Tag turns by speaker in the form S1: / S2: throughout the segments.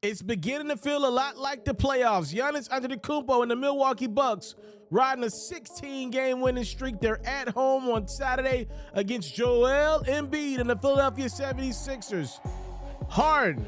S1: It's beginning to feel a lot like the playoffs. Giannis Antetokounmpo and the Milwaukee Bucks riding a 16-game winning streak. They're at home on Saturday against Joel Embiid and the Philadelphia 76ers. Harden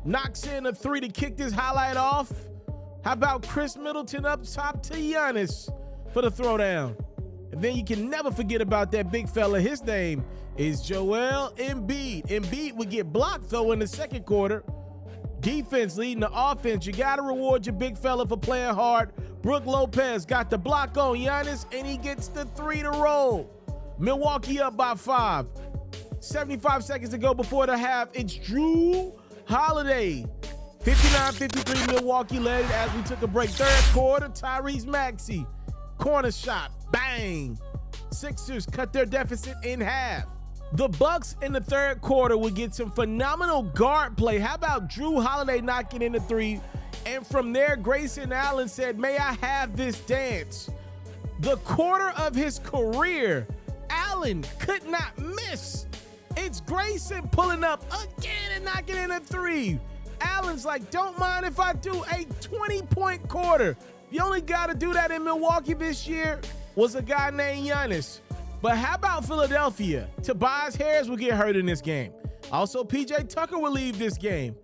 S1: knocks in a three to kick this highlight off. How about Chris Middleton up top to Giannis for the throwdown? And then you can never forget about that big fella. His name is Joel Embiid. Embiid would get blocked, though, in the second quarter. Defense leading the offense. You got to reward your big fella for playing hard. Brook Lopez got the block on Giannis, and he gets the three to roll. Milwaukee up by 5. 75 seconds to go before the half. It's Drew Holiday. 59-53, Milwaukee led as we took a break. Third quarter, Tyrese Maxey. Corner shot. Bang. Sixers cut their deficit in half. The Bucks in the third quarter will get some phenomenal guard play. How about Drew Holiday knocking in the three? And from there, Grayson Allen said, "May I have this dance?" The quarter of his career, Allen could not miss. It's Grayson pulling up again and knocking in a three. Allen's like, "Don't mind if I do a 20-point quarter." The only guy to do that in Milwaukee this year was a guy named Giannis. But how about Philadelphia? Tobias Harris will get hurt in this game. Also, PJ Tucker will leave this game.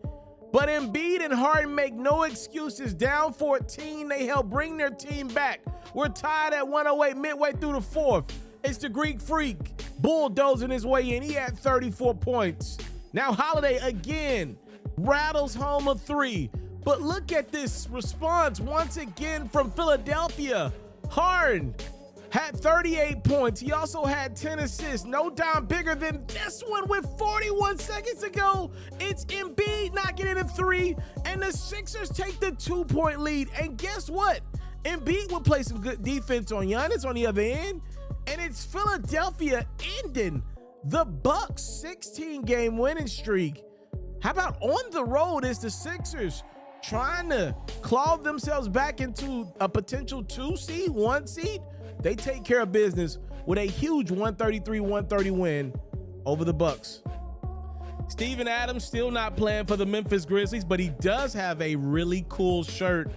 S1: But Embiid and Harden make no excuses. Down 14, they help bring their team back. We're tied at 108 midway through the fourth. It's the Greek Freak bulldozing his way in. He had 34 points. Now Holiday again rattles home a three. But look at this response once again from Philadelphia. Harden had 38 points. He also had 10 assists. No dime bigger than this one with 41 seconds to go. It's Embiid knocking in a three, and the Sixers take the 2-point lead. And guess what? Embiid will play some good defense on Giannis on the other end, and it's Philadelphia ending the Bucks' 16-game winning streak. How about on the road is the Sixers trying to claw themselves back into a potential 2 seed, 1 seed? They take care of business with a huge 133-130 win over the Bucks. Steven Adams still not playing for the Memphis Grizzlies, but he does have a really cool shirt.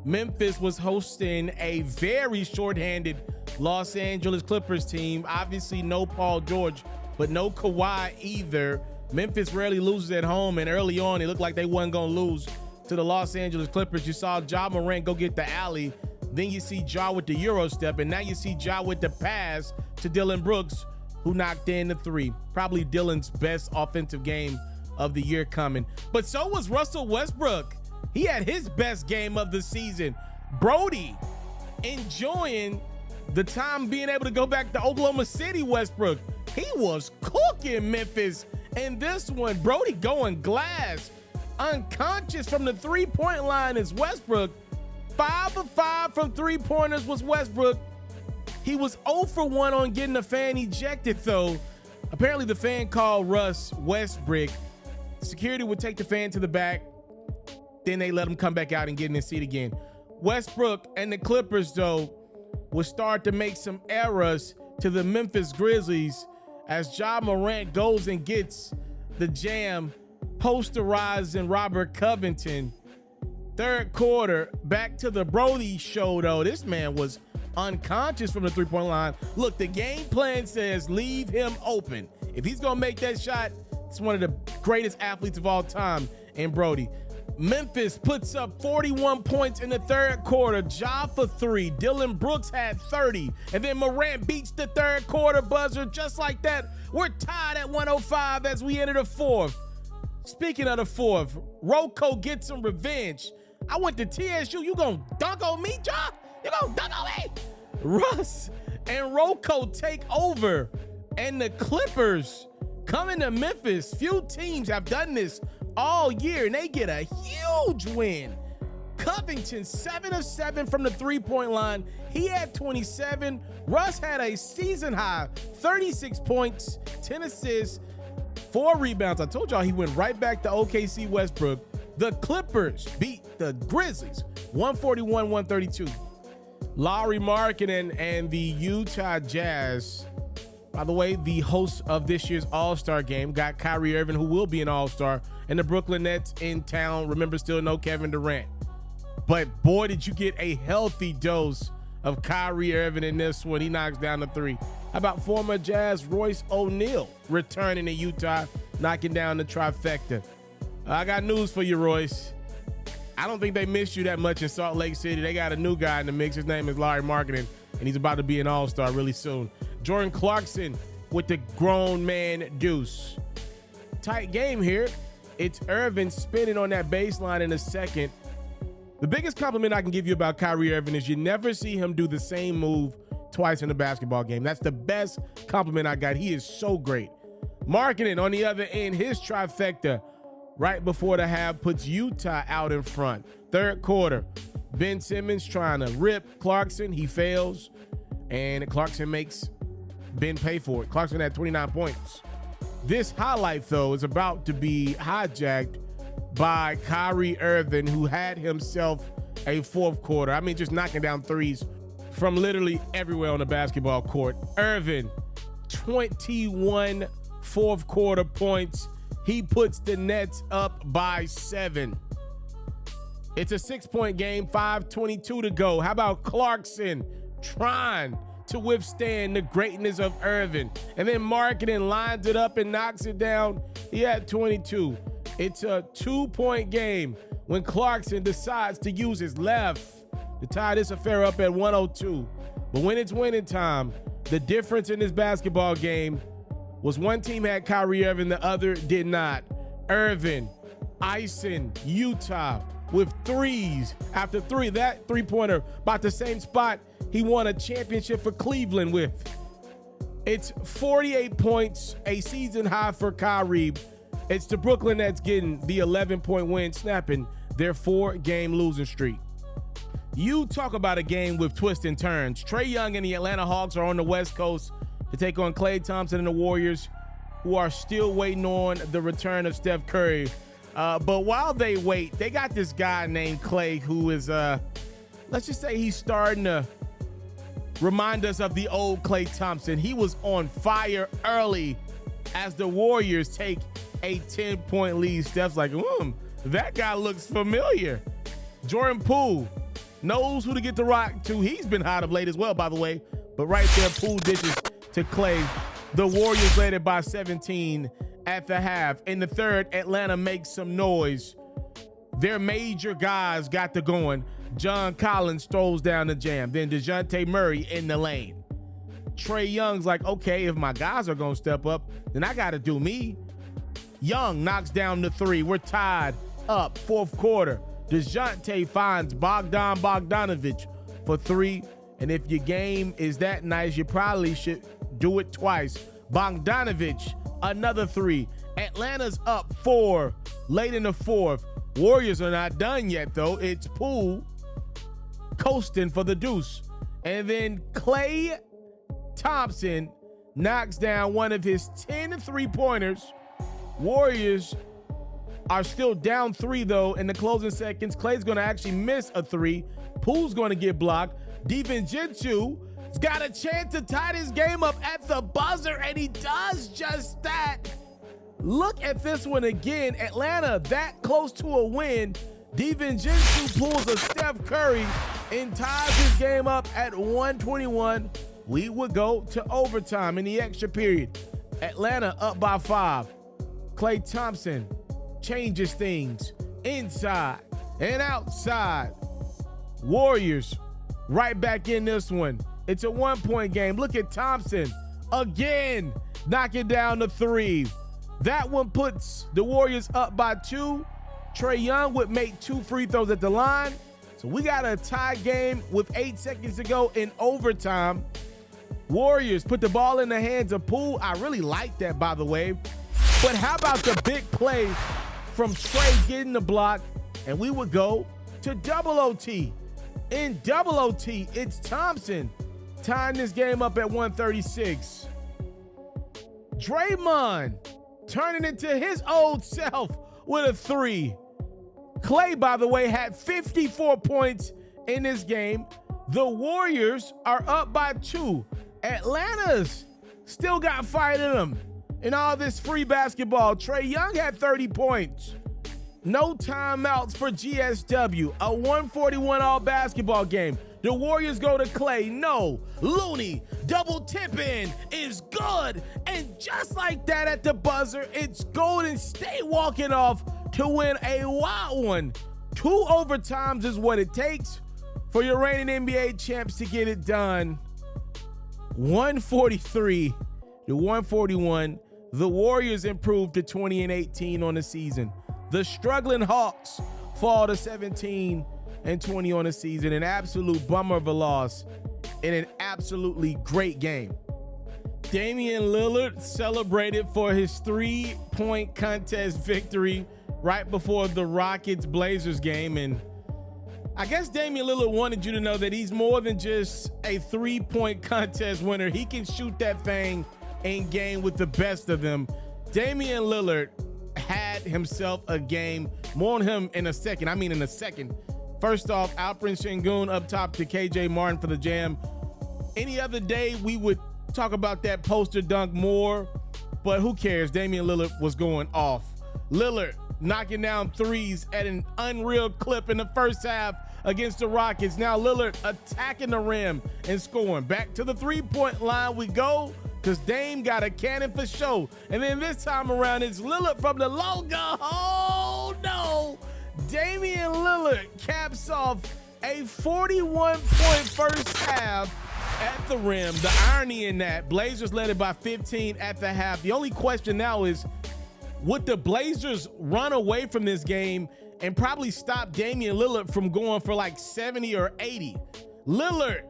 S1: Memphis was hosting a very shorthanded Los Angeles Clippers team. Obviously no Paul George, but no Kawhi either. Memphis rarely loses at home, and early on it looked like they wasn't going to lose to the Los Angeles Clippers. You saw Ja Morant go get the alley. Then you see Ja with the Euro step, and now you see Ja with the pass to Dillon Brooks, who knocked in the three. Probably Dillon's best offensive game of the year coming. But so was Russell Westbrook. He had his best game of the season. Brody enjoying the time being able to go back to Oklahoma City. Westbrook, he was cooking Memphis. And this one, Brody going glass. Unconscious from the three-point line is Westbrook. 5 of 5 from three-pointers was Westbrook. He was 0 for 1 on getting the fan ejected, though. Apparently, the fan called Russ Westbrook. Security would take the fan to the back. Then they let him come back out and get in his seat again. Westbrook and the Clippers, though, will start to make some errors to the Memphis Grizzlies as Ja Morant goes and gets the jam, posterizing Robert Covington. Third quarter, back to the Brody show, though. This man was unconscious from the three-point line. Look, the game plan says leave him open. If he's going to make that shot, it's one of the greatest athletes of all time in Brody. Memphis puts up 41 points in the third quarter. Ja for 3. Dillon Brooks had 30. And then Morant beats the third quarter buzzer just like that. We're tied at 105 as we enter the fourth. Speaking of the fourth, Rocco gets some revenge. I went to TSU. You gonna dunk on me, Ja? You gonna dunk on me? Russ and Rocco take over, and the Clippers coming to Memphis. Few teams have done this all year, and they get a huge win. Covington, 7 of 7 from the three-point line. He had 27. Russ had a season high, 36 points, 10 assists, 4 rebounds. I told y'all he went right back to OKC Westbrook. The Clippers beat the Grizzlies 141-132. Lauri Markkanen and the Utah Jazz, by the way, the host of this year's All-Star game, got Kyrie Irving, who will be an All-Star, and the Brooklyn Nets in town. Remember, still no Kevin Durant. But boy, did you get a healthy dose of Kyrie Irving in this one. He knocks down the three. How about former Jazz Royce O'Neal returning to Utah, knocking down the trifecta? I got news for you, Royce. I don't think they missed you that much in Salt Lake City. They got a new guy in the mix. His name is Larry Marketing, and he's about to be an all-star really soon. Jordan Clarkson with the grown man deuce. Tight game here. It's Irving spinning on that baseline in a second. The biggest compliment I can give you about Kyrie Irving is you never see him do the same move twice in a basketball game. That's the best compliment I got. He is so great. Marketing on the other end, his trifecta right before the half puts Utah out in front. Third quarter, Ben Simmons trying to rip Clarkson. He fails, and Clarkson makes Ben pay for it. Clarkson had 29 points. This highlight, though, is about to be hijacked by Kyrie Irving, who had himself a fourth quarter. I mean, just knocking down threes from literally everywhere on the basketball court. Irving, 21 fourth quarter points. He puts the Nets up by 7. It's a 6-point game, 5:22 to go. How about Clarkson trying to withstand the greatness of Irving? And then Marketing lines it up and knocks it down. He had 22. It's a 2-point game when Clarkson decides to use his left to tie this affair up at 102. But when it's winning time, the difference in this basketball game was one team had Kyrie Irving, the other did not. Irving icing Utah with threes after three. That three-pointer about the same spot he won a championship for Cleveland with. It's 48 points, a season high for Kyrie. It's the Brooklyn Nets getting the 11-point win, snapping their 4-game losing streak. You talk about a game with twists and turns. Trae Young and the Atlanta Hawks are on the West Coast to take on Klay Thompson and the Warriors, who are still waiting on the return of Steph Curry. But while they wait, they got this guy named Klay who is, let's just say he's starting to remind us of the old Klay Thompson. He was on fire early as the Warriors take a 10-point lead. Steph's like, that guy looks familiar. Jordan Poole knows who to get the rock to. He's been hot of late as well, by the way. But right there, Poole dishes to Klay. The Warriors led it by 17 at the half. In the third, Atlanta makes some noise. Their major guys got the going. John Collins throws down the jam. Then DeJounte Murray in the lane. Trae Young's like, okay, if my guys are going to step up, then I got to do me. Young knocks down the three. We're tied up, fourth quarter. DeJounte finds Bogdanovich for three. And if your game is that nice, you probably should do it twice. Bogdanovich, another three. Atlanta's up 4 late in the fourth. Warriors are not done yet, though. It's Poole coasting for the deuce. And then Klay Thompson knocks down one of his 10 three-pointers. Warriors are still down 3, though, in the closing seconds. Klay's going to actually miss a 3. Poole's going to get blocked. DiVincenzo's got a chance to tie this game up at the buzzer, and he does just that. Look at this one again. Atlanta that close to a win. DiVincenzo pulls a Steph Curry and ties this game up at 121. We would go to overtime in the extra period. Atlanta up by 5. Klay Thompson changes things inside and outside. Warriors right back in this one. It's a 1-point game. Look at Thompson again, knocking down the 3. That one puts the Warriors up by 2. Trae Young would make 2 free throws at the line. So we got a tie game with 8 seconds to go in overtime. Warriors put the ball in the hands of Poole. I really like that, by the way. But how about the big play from Trae getting the block? And we would go to double OT. In double OT, it's Thompson tying this game up at 136. Draymond turning into his old self with a 3. Klay, by the way, had 54 points in this game. The Warriors are up by 2. Atlanta's still got fight in them in all this free basketball. Trae Young had 30 points. No timeouts for GSW. A 141 all basketball game. The Warriors go to Clay. No. Looney double tipping is good. And just like that at the buzzer, it's Golden State walking off to win a wild one. 2 overtimes is what it takes for your reigning NBA champs to get it done. 143 to 141. The Warriors improved to 20-18 on the season. The struggling Hawks fall to 17-20 on the season. An absolute bummer of a loss in an absolutely great game. Damian Lillard celebrated for his 3-point contest victory right before the Rockets-Blazers game. And I guess Damian Lillard wanted you to know that he's more than just a 3-point contest winner. He can shoot that thing in game with the best of them. Damian Lillard had himself a game. More on him in a second. First off, Alperen Sengun up top to KJ Martin for the jam. Any other day, we would talk about that poster dunk more, but who cares? Damian Lillard was going off. Lillard knocking down threes at an unreal clip in the first half against the Rockets. Now Lillard attacking the rim and scoring. Back to the 3-point line we go, because Dame got a cannon for show. And then this time around, it's Lillard from the logo. Oh, no. Damian Lillard caps off a 41-point first half at the rim. The irony in that, Blazers led it by 15 at the half. The only question now is, would the Blazers run away from this game and probably stop Damian Lillard from going for like 70 or 80? Lillard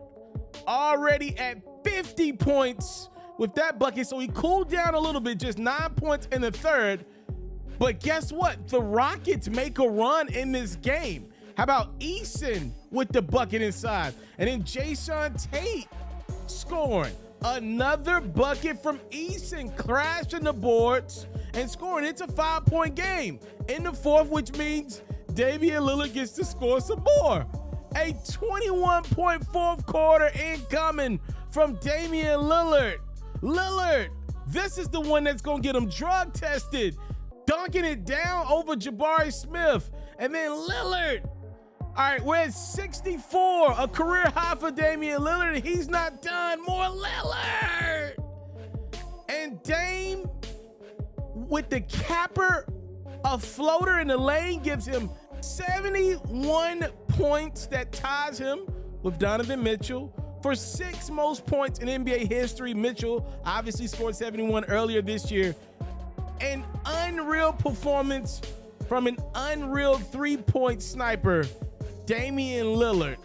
S1: already at 50 points with that bucket, so he cooled down a little bit, just 9 points in the third. But guess what? The Rockets make a run in this game. How about Eason with the bucket inside? And then Jason Tate scoring. Another bucket from Eason, crashing the boards and scoring. It's a 5-point game in the fourth, which means Damian Lillard gets to score some more. A 21-point fourth quarter incoming from Damian Lillard. Lillard, this is the one that's going to get him drug tested, dunking it down over Jabari Smith. And then Lillard. All right, we're at 64, a career high for Damian Lillard. He's not done. More Lillard. And Dame with the capper, a floater in the lane, gives him 71 points. That ties him with Donovan Mitchell for 6th most points in NBA history. Mitchell obviously scored 71 earlier this year. An unreal performance from an unreal 3-point sniper, Damian Lillard.